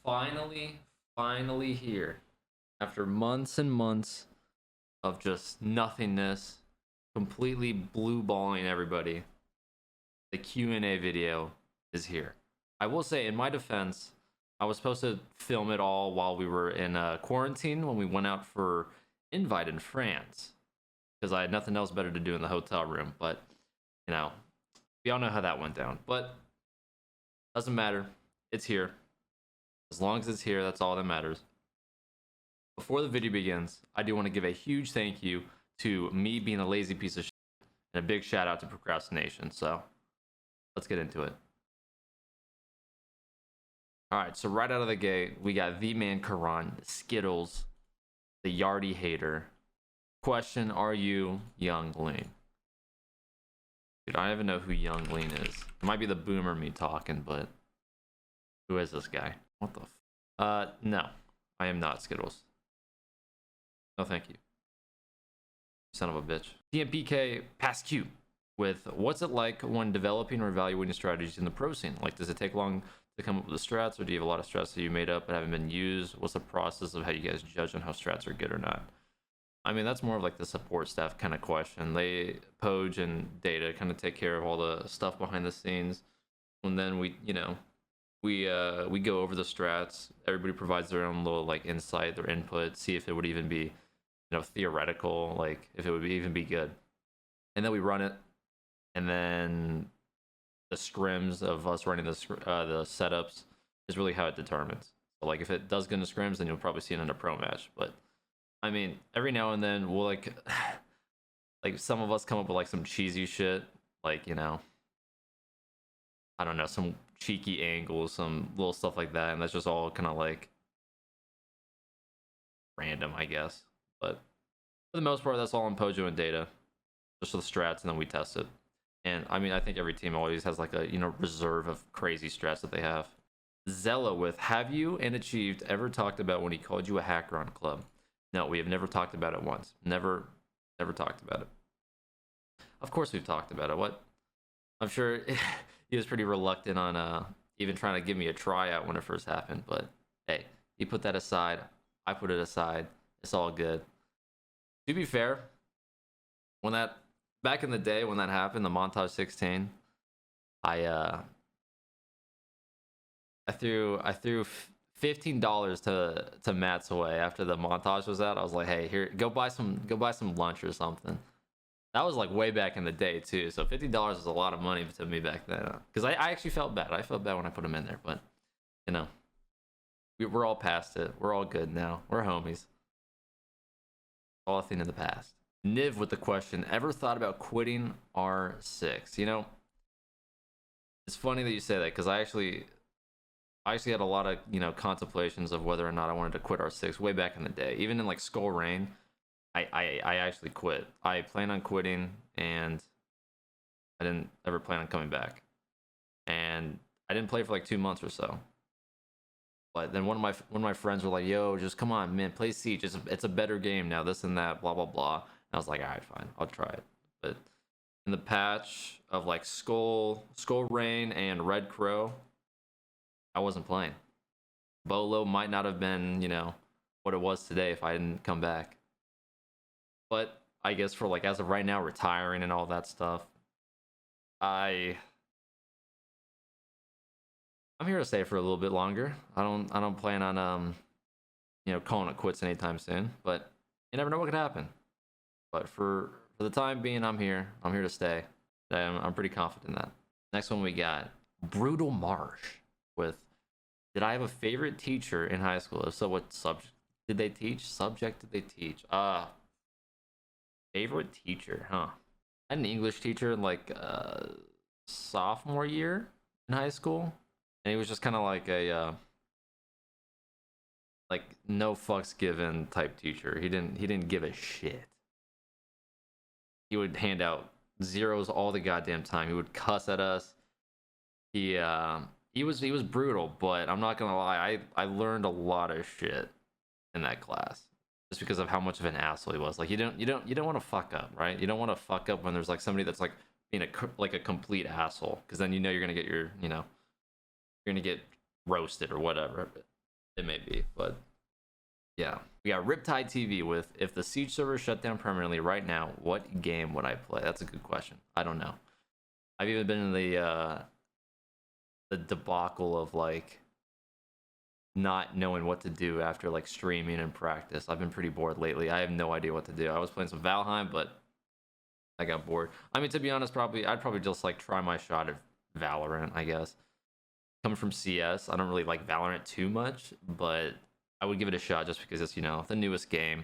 finally here. After months and months of just nothingness, completely blue balling everybody, the Q&A video is here. I will say, in my defense, I was supposed to film it all while we were in quarantine when we went out for Invite in France, because I had nothing else better to do in the hotel room. But, you know, we all know how that went down. But doesn't matter. It's here. As long as it's here, that's all that matters. Before the video begins, I do want to give a huge thank you to me being a lazy piece of shit, and a big shout out to procrastination. So let's get into it. All right, so right out of the gate, we got the man Karan, Skittles, the Yardy hater. Question: are you Young Lean? Dude, I don't even know who Young Lean is. It might be the boomer me talking, but who is this guy? What the no, I am not Skittles. No, thank you. Son of a bitch. TMPK Pass Q with what's it like when developing or evaluating strategies in the pro scene? Like, does it take long to come up with the strats, or do you have a lot of strats that you made up but haven't been used? What's the process of how you guys judge on how strats are good or not? I mean, that's more of like the support staff kind of question. They, Poj and Data, kind of take care of all the stuff behind the scenes, and then we, you know, we go over the strats. Everybody provides their own little like insight, their input, see if it would even be, you know, theoretical, like if it would even be good, and then we run it, and then the scrims of us running the setups is really how it determines. So like if it does good in scrims, then you'll probably see it in a pro match. But I mean, every now and then we'll like some of us come up with like some cheesy shit, like, you know, I don't know, some cheeky angles, some little stuff like that, and that's just all kind of like random, I guess. But for the most part, that's all on Pojo and Data, just for the strats, and then we test it. And I mean, I think every team always has like a, you know, reserve of crazy strats that they have. Zella with, have you and Achieved ever talked about when he called you a hacker on club? No, we have never talked about it once. Never talked about it. Of course we've talked about it. What? I'm sure he was pretty reluctant on even trying to give me a tryout when it first happened. But hey, he put that aside. I put it aside. It's all good. To be fair, when that, back in the day when that happened, the Montage 16, I threw $15 to Matt's away after the montage was out. I was like, hey, here, go buy some lunch or something. That was like way back in the day too. So $15 is a lot of money to me back then. Because I actually felt bad. I felt bad when I put him in there, but you know, we're all past it. We're all good now. We're homies. All a thing in the past. Niv with the question, ever thought about quitting R6? You know, it's funny that you say that, because I actually had a lot of, you know, contemplations of whether or not I wanted to quit R6 way back in the day. Even in like Skull Rain, I actually quit. I planned on quitting, and I didn't ever plan on coming back. And I didn't play for like 2 months or so. But then one of my friends were like, "Yo, just come on, man, play Siege. It's a better game now. This and that, blah blah blah." And I was like, "All right, fine, I'll try it." But in the patch of like Skull Rain and Red Crow, I wasn't playing. Beaulo might not have been, you know, what it was today if I didn't come back. But I guess for like, as of right now, retiring and all that stuff, I'm here to stay for a little bit longer. I don't plan on you know, calling it quits anytime soon, but you never know what could happen. But for the time being, I'm here to stay. I'm pretty confident in that. Next one we got Brutal Marsh with, did I have a favorite teacher in high school? If so, what subject did they teach? Favorite teacher, huh? I had an English teacher in like sophomore year in high school, and he was just kind of like a like no fucks given type teacher. He didn't give a shit. He would hand out zeros all the goddamn time. He would cuss at us. He was brutal, but I'm not gonna lie, I learned a lot of shit in that class just because of how much of an asshole he was. Like, you don't want to fuck up, right? You don't want to fuck up when there's like somebody that's like being a complete asshole, because then you know you're gonna get your, you know, you're gonna get roasted or whatever. It may be, but yeah. We got Riptide TV with, if the Siege server shut down permanently right now, what game would I play? That's a good question. I don't know. I've even been in the debacle of like not knowing what to do after like streaming and practice. I've been pretty bored lately. I have no idea what to do. I was playing some Valheim, but I got bored. I mean, to be honest, I'd probably just like try my shot at Valorant, I guess. Coming from CS, I don't really like Valorant too much, but I would give it a shot just because it's, you know, the newest game.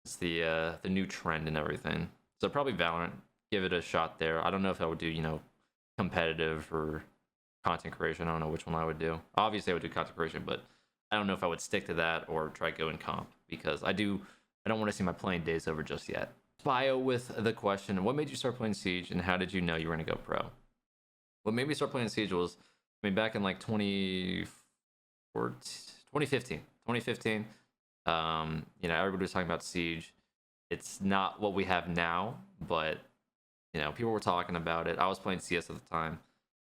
It's the new trend and everything. So probably Valorant. Give it a shot there. I don't know if I would do, you know, competitive or content creation. I don't know which one I would do. Obviously, I would do content creation, but I don't know if I would stick to that or try to go in comp because I don't want to see my playing days over just yet. Bio with the question, what made you start playing Siege and how did you know you were going to go pro? What made me start playing Siege was, I mean, back in like 2015, you know, everybody was talking about Siege. It's not what we have now, but, you know, people were talking about it. I was playing CS at the time.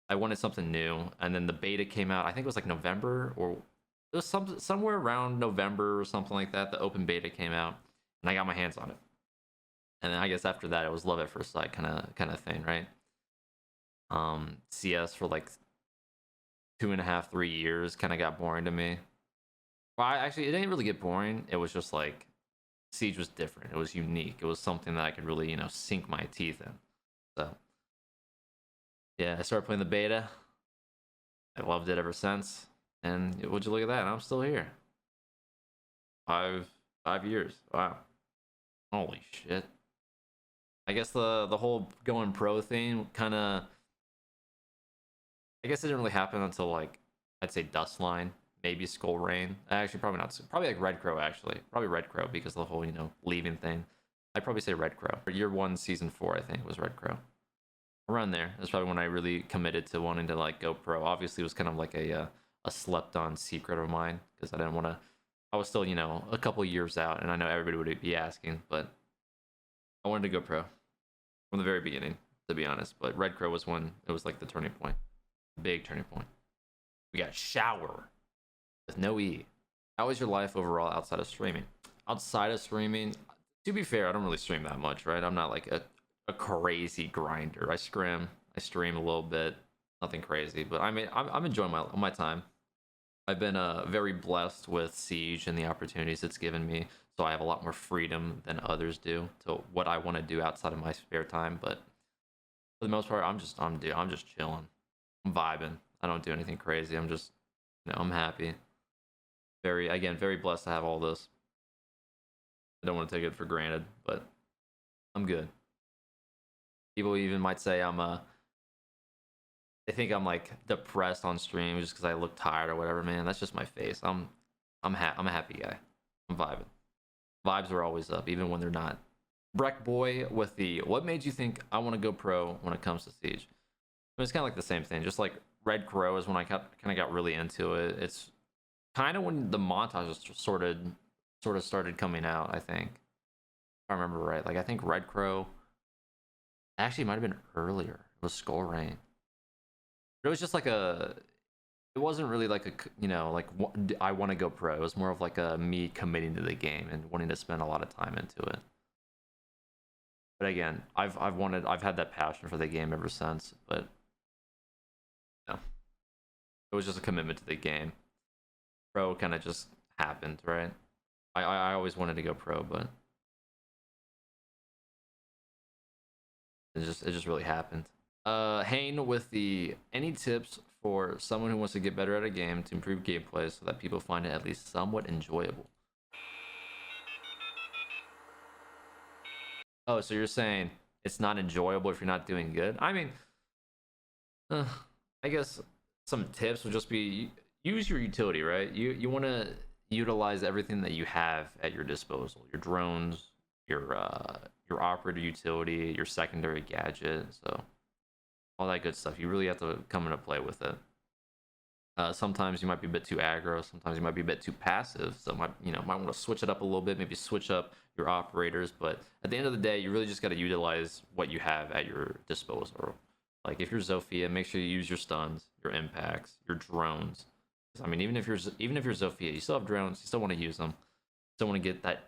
I wanted something new, and then the beta came out. I think it was like November, or it was somewhere around November or something like that. The open beta came out, and I got my hands on it. And then I guess after that, it was love at first sight kind of thing, right? CS for like 2.5, 3 years kind of got boring to me. Well, actually, it didn't really get boring. It was just like Siege was different. It was unique. It was something that I could really, you know, sink my teeth in. So yeah, I started playing the beta. I loved it ever since. And would you look at that? I'm still here. 5 years. Wow. Holy shit. I guess the whole going pro thing kind of, I guess it didn't really happen until like, I'd say Dustline, maybe Skull Rain. Actually, probably not. Probably like Red Crow, actually. Probably Red Crow because of the whole, you know, leaving thing. I'd probably say Red Crow. Year 1, Season 4, I think, was Red Crow. Around there. That's probably when I really committed to wanting to like go pro. Obviously, it was kind of like a slept on secret of mine because I didn't want to. I was still, you know, a couple years out, and I know everybody would be asking, but I wanted to go pro from the very beginning, to be honest. But Red Crow was when it was like the turning point, big turning point. We got Shower with no E. How was your life overall outside of streaming? Outside of streaming, to be fair, I don't really stream that much, right? I'm not like a crazy grinder. I stream a little bit, nothing crazy, but I mean, I'm enjoying my time. I've been very blessed with Siege and the opportunities it's given me, so I have a lot more freedom than others do to what I want to do outside of my spare time. But for the most part, I'm just chilling, I'm vibing. I don't do anything crazy. I'm just, you know, I'm happy. Very blessed to have all this. I don't want to take it for granted, but I'm good. People even might say they think I'm like depressed on stream just because I look tired or whatever. Man, that's just my face. I'm a happy guy. I'm vibing. Vibes are always up, even when they're not. Breck Boy with the, what made you think I want to go pro when it comes to Siege? I mean, it's kind of like the same thing. Just like Red Crow is when I kind of got really into it. It's kind of when the montages sort of started coming out, I think. If I remember right. Like I think Red Crow actually might have been earlier. It was Skull Rain. But it was just like it wasn't really like a, you know, like I want to go pro. It was more of like a me committing to the game and wanting to spend a lot of time into it. But again, I've had that passion for the game ever since, but no. It was just a commitment to the game. Pro kind of just happened, right? I always wanted to go pro, but it just really happened. Hane with the, any tips for someone who wants to get better at a game to improve gameplay so that people find it at least somewhat enjoyable? Oh, so you're saying it's not enjoyable if you're not doing good? I mean, I guess some tips would just be use your utility, right? You want to utilize everything that you have at your disposal. Your drones, your operator utility, your secondary gadget, so all that good stuff. You really have to come into play with it. Sometimes you might be a bit too aggro. Sometimes you might be a bit too passive. So might want to switch it up a little bit. Maybe switch up your operators. But at the end of the day, you really just got to utilize what you have at your disposal. Like if you're Zofia, make sure you use your stuns, your impacts, your drones, I mean, even if you're Zofia, you still have drones. You still want to use them. Still want to get that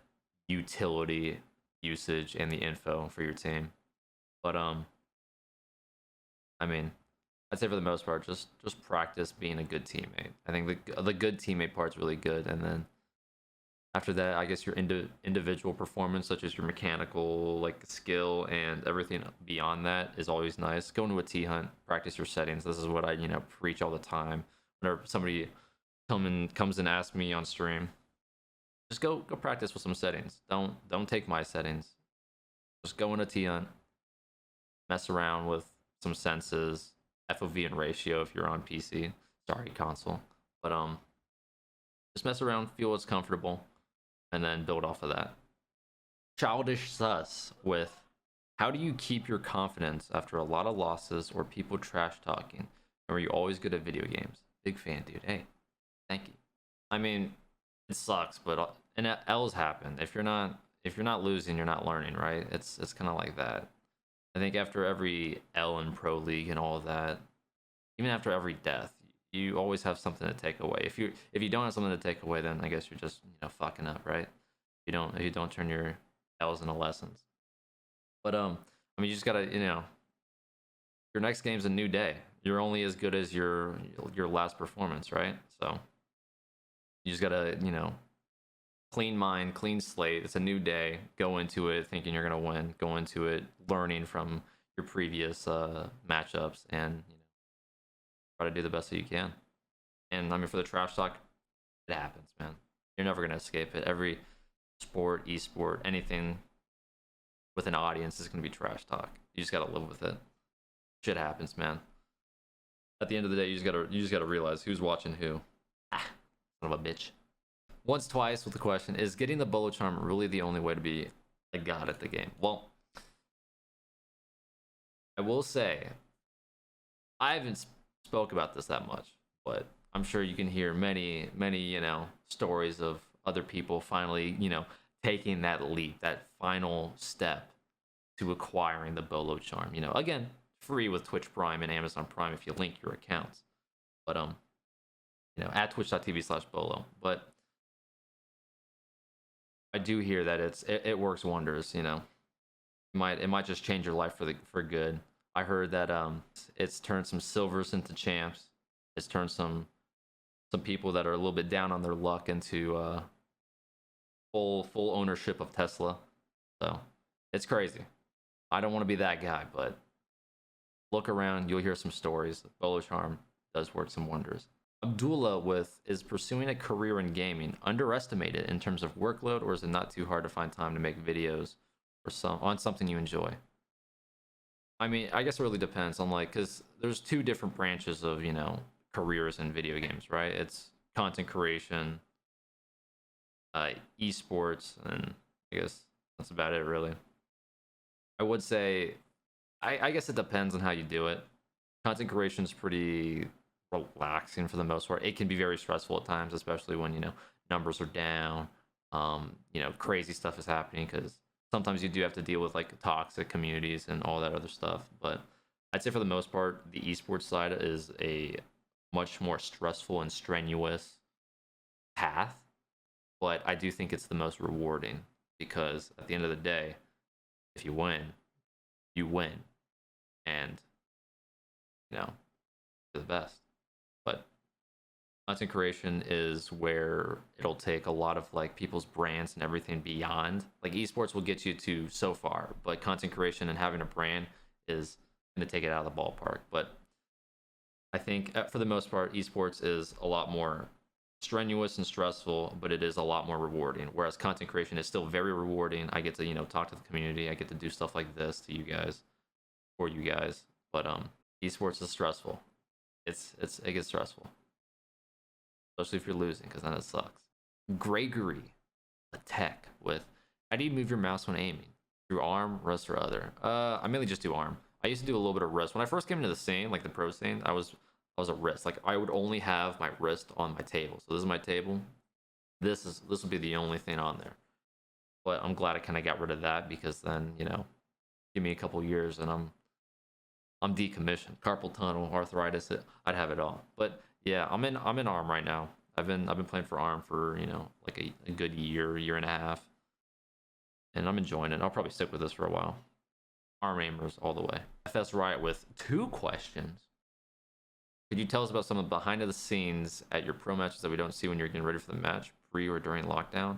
utility usage and the info for your team. But I mean, I'd say for the most part, just practice being a good teammate. I think the good teammate part's really good, and then after that, I guess your individual performance, such as your mechanical like skill and everything beyond that, is always nice. Go into a T hunt, practice your settings. This is what I preach all the time. Whenever somebody comes and asks me on stream, just go practice with some settings. Don't take my settings. Just go into T hunt, mess around with some senses, FOV and ratio if you're on PC. Sorry, console. But just mess around, feel what's comfortable, and then build off of that. Childish Sus with, how do you keep your confidence after a lot of losses or people trash talking? And were you always good at video games? Big fan, dude. Hey, thank you. I mean, it sucks, but and L's happen. If you're not losing, you're not learning, right? It's kind of like that. I think after every L in Pro League and all of that, even after every death, you always have something to take away. If you don't have something to take away, then I guess you're just fucking up, right? If you don't turn your L's into lessons. But I mean, you just gotta your next game's a new day. You're only as good as your last performance, right? So you just gotta clean mind, clean slate. It's a new day. Go into it thinking you're gonna win. Go into it learning from your previous matchups, and try to do the best that you can. And I mean, for the trash talk, it happens, man. You're never gonna escape it. Every sport, esport, anything with an audience is gonna be trash talk. You just gotta live with it. Shit happens, man. At the end of the day, you just gotta realize who's watching who. Son of a bitch. Once, twice with the question, is getting the Beaulo charm really the only way to be a god at the game? Well, I will say, I haven't spoke about this that much, but I'm sure you can hear many stories of other people finally taking that leap, that final step to acquiring the Beaulo charm. Again, free with Twitch Prime and Amazon Prime if you link your accounts, but at twitch.tv/Beaulo. But I do hear that it works wonders. It might just change your life for good. I heard that it's turned some silvers into champs. It's turned some people that are a little bit down on their luck into full ownership of Tesla. So it's crazy. I don't want to be that guy, but look around, you'll hear some stories. Beaulo charm does work some wonders. Abdullah is pursuing a career in gaming underestimated in terms of workload, or is it not too hard to find time to make videos on something you enjoy? I mean, I guess it really depends on because there's two different branches of careers in video games, right? It's content creation, esports, and I guess that's about it, really. I would say, I guess it depends on how you do it. Content creation is pretty relaxing for the most part. It can be very stressful at times, especially when numbers are down, crazy stuff is happening, because sometimes you do have to deal with toxic communities and all that other stuff. But I'd say for the most part, the esports side is a much more stressful and strenuous path, but I do think it's the most rewarding, because at the end of the day, if you win, you win, and you're the best. But content creation is where it'll take a lot of people's brands and everything beyond. Esports will get you to so far, but content creation and having a brand is going to take it out of the ballpark. But I think for the most part, esports is a lot more strenuous and stressful, but it is a lot more rewarding. Whereas content creation is still very rewarding. I get to talk to the community. I get to do stuff like this to you guys, for you guys. But esports is stressful. It gets stressful, especially if you're losing, because then it sucks. Gregory, a tech with, how do you move your mouse when aiming? Through arm, wrist, or other? I mainly just do arm. I used to do a little bit of wrist. When I first came into the scene, the pro scene, I was a wrist. I would only have my wrist on my table. So this is my table. This will be the only thing on there. But I'm glad I kind of got rid of that, because then give me a couple years and I'm decommissioned. Carpal tunnel, arthritis, I'd have it all. But Yeah, I'm in ARM right now. I've been playing for ARM for, like a good year and a half, and I'm enjoying it. I'll probably stick with this for a while. ARM aimers all the way. FS Riot with 2 questions. Could you tell us about some of the behind the scenes at your pro matches that we don't see when you're getting ready for the match, pre or during lockdown?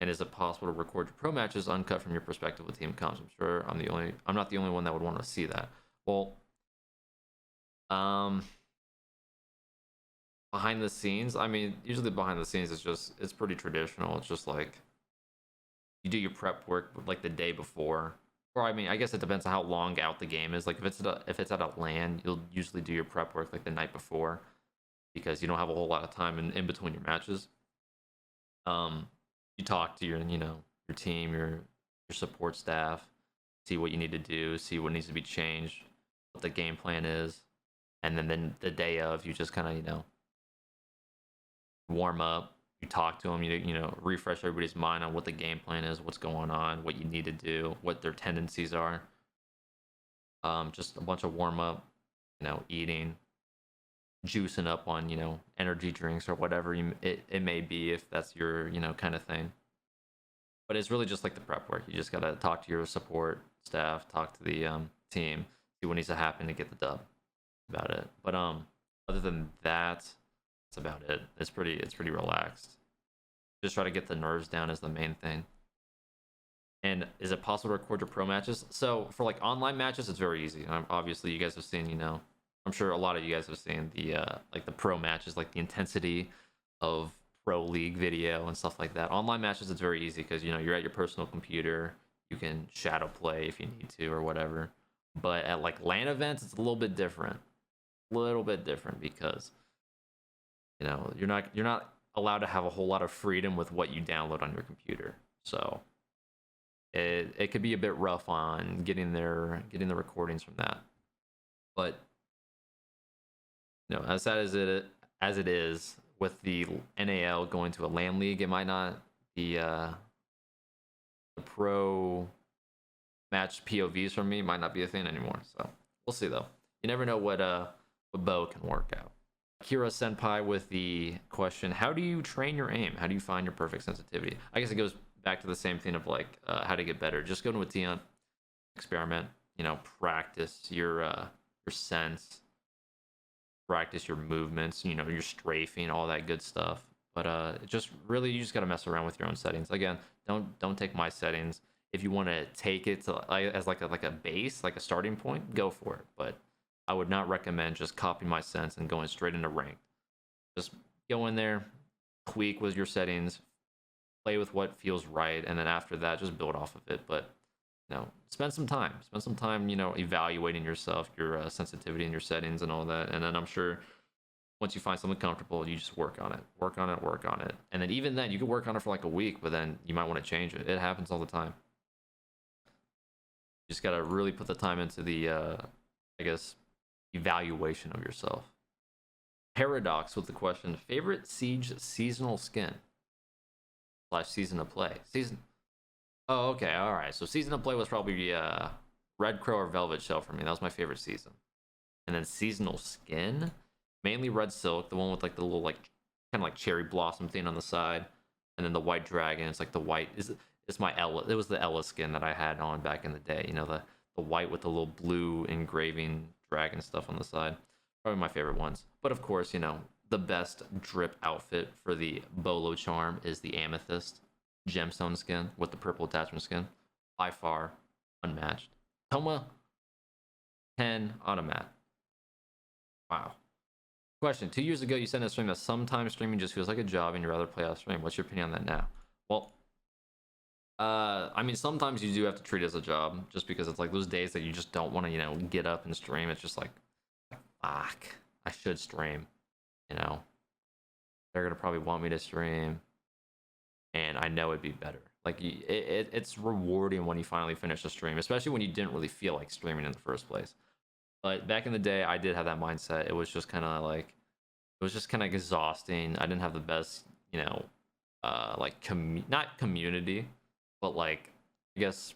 And is it possible to record your pro matches uncut from your perspective with team comms? I'm sure I'm not the only one that would want to see that. Well, um, behind the scenes, I mean, usually behind the scenes it's pretty traditional. It's just like you do your prep work like the day before. Or I mean, I guess it depends on how long out the game is. Like if it's at a LAN, you'll usually do your prep work like the night before because you don't have a whole lot of time in between your matches. You talk to your team, your support staff, see what you need to do, see what needs to be changed, what the game plan is, and then the day of, you just kind of warm up. You talk to them, refresh everybody's mind on what the game plan is, what's going on, what you need to do, what their tendencies are. Just a bunch of warm up, eating, juicing up on energy drinks or whatever it may be, if that's your kind of thing. But it's really just like the prep work. You just gotta talk to your support staff, talk to the team, see what needs to happen to get the dub. About it. But other than that, that's about it. It's pretty relaxed. Just try to get the nerves down is the main thing. And is it possible to record your pro matches? So for like online matches, it's very easy. Obviously, you guys have seen, I'm sure a lot of you guys have seen the like the pro matches, like the intensity of pro league video and stuff like that. Online matches, it's very easy because you're at your personal computer. You can shadow play if you need to or whatever. But at like LAN events, it's a little bit different. Because you're not allowed to have a whole lot of freedom with what you download on your computer. So it could be a bit rough on getting the recordings from that. But as sad as it is, with the NAL going to a LAN league, it might not be the pro match POVs from me might not be a thing anymore. So we'll see though. You never know what Bo can work out. Kira Senpai with the question: how do you train your aim? How do you find your perfect sensitivity? I guess it goes back to the same thing of like how to get better. Just go to a Tion, experiment. Practice your sense, practice your movements. Your strafing, all that good stuff. But just really, you just gotta mess around with your own settings. Again, don't take my settings. If you want to take it to as like a base, like a starting point, go for it. But I would not recommend just copying my sense and going straight into ranked. Just go in there, tweak with your settings, play with what feels right, and then after that, just build off of it. But spend some time. Evaluating yourself, your sensitivity and your settings and all that. And then I'm sure once you find something comfortable, you just work on it. And then even then, you can work on it for like a week, but then you might want to change it. It happens all the time. You just gotta really put the time into the, I guess, evaluation of yourself. Paradox with the question: favorite Siege seasonal skin / season of play. Oh, okay, all right. So season of play was probably Red Crow or Velvet Shell for me. That was my favorite season. And then seasonal skin, mainly Red Silk, the one with like the little like kind of like cherry blossom thing on the side, and then the White Dragon. It's like the white it's my Ella. It was the Ella skin that I had on back in the day. The white with the little blue engraving dragon stuff on the side. Probably my favorite ones. But of course, the best drip outfit for the Beaulo charm is the Amethyst gemstone skin with the purple attachment skin. By far unmatched. Toma 10 automat. Wow. Question: 2 years ago, you said in a stream that sometimes streaming just feels like a job and you'd rather play off stream. What's your opinion on that now? Well, I mean, sometimes you do have to treat it as a job, just because it's like those days that you just don't want to, get up and stream. It's just like, fuck, I should stream. They're gonna probably want me to stream, and I know it'd be better. Like, it's rewarding when you finally finish a stream, especially when you didn't really feel like streaming in the first place. But back in the day, I did have that mindset. It was just kind of like, it was just kind of exhausting. I didn't have the best, like not community, but like, I guess,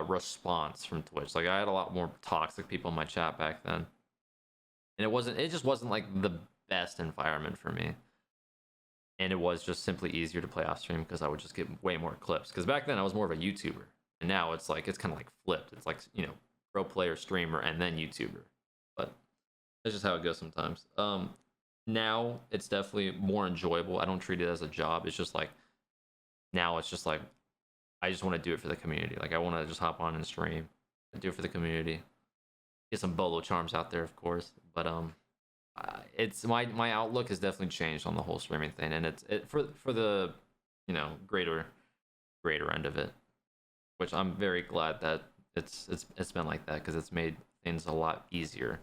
response from Twitch. Like, I had a lot more toxic people in my chat back then. and it just wasn't like the best environment for me. And it was just simply easier to play off stream because I would just get way more clips. Because back then I was more of a YouTuber, and now it's like it's kind of like flipped. It's like, you know, pro player, streamer, and then YouTuber. But that's just how it goes sometimes. Now it's definitely more enjoyable. I don't treat it as a job. It's just like now it's just like I just want to do it for the community. Like I want to just hop on and stream and do it for the community. Get some bolo charms out there, of course. But it's my outlook has definitely changed on the whole streaming thing, and it's for the, you know, greater end of it, which I'm very glad that it's been like that, because it's made things a lot easier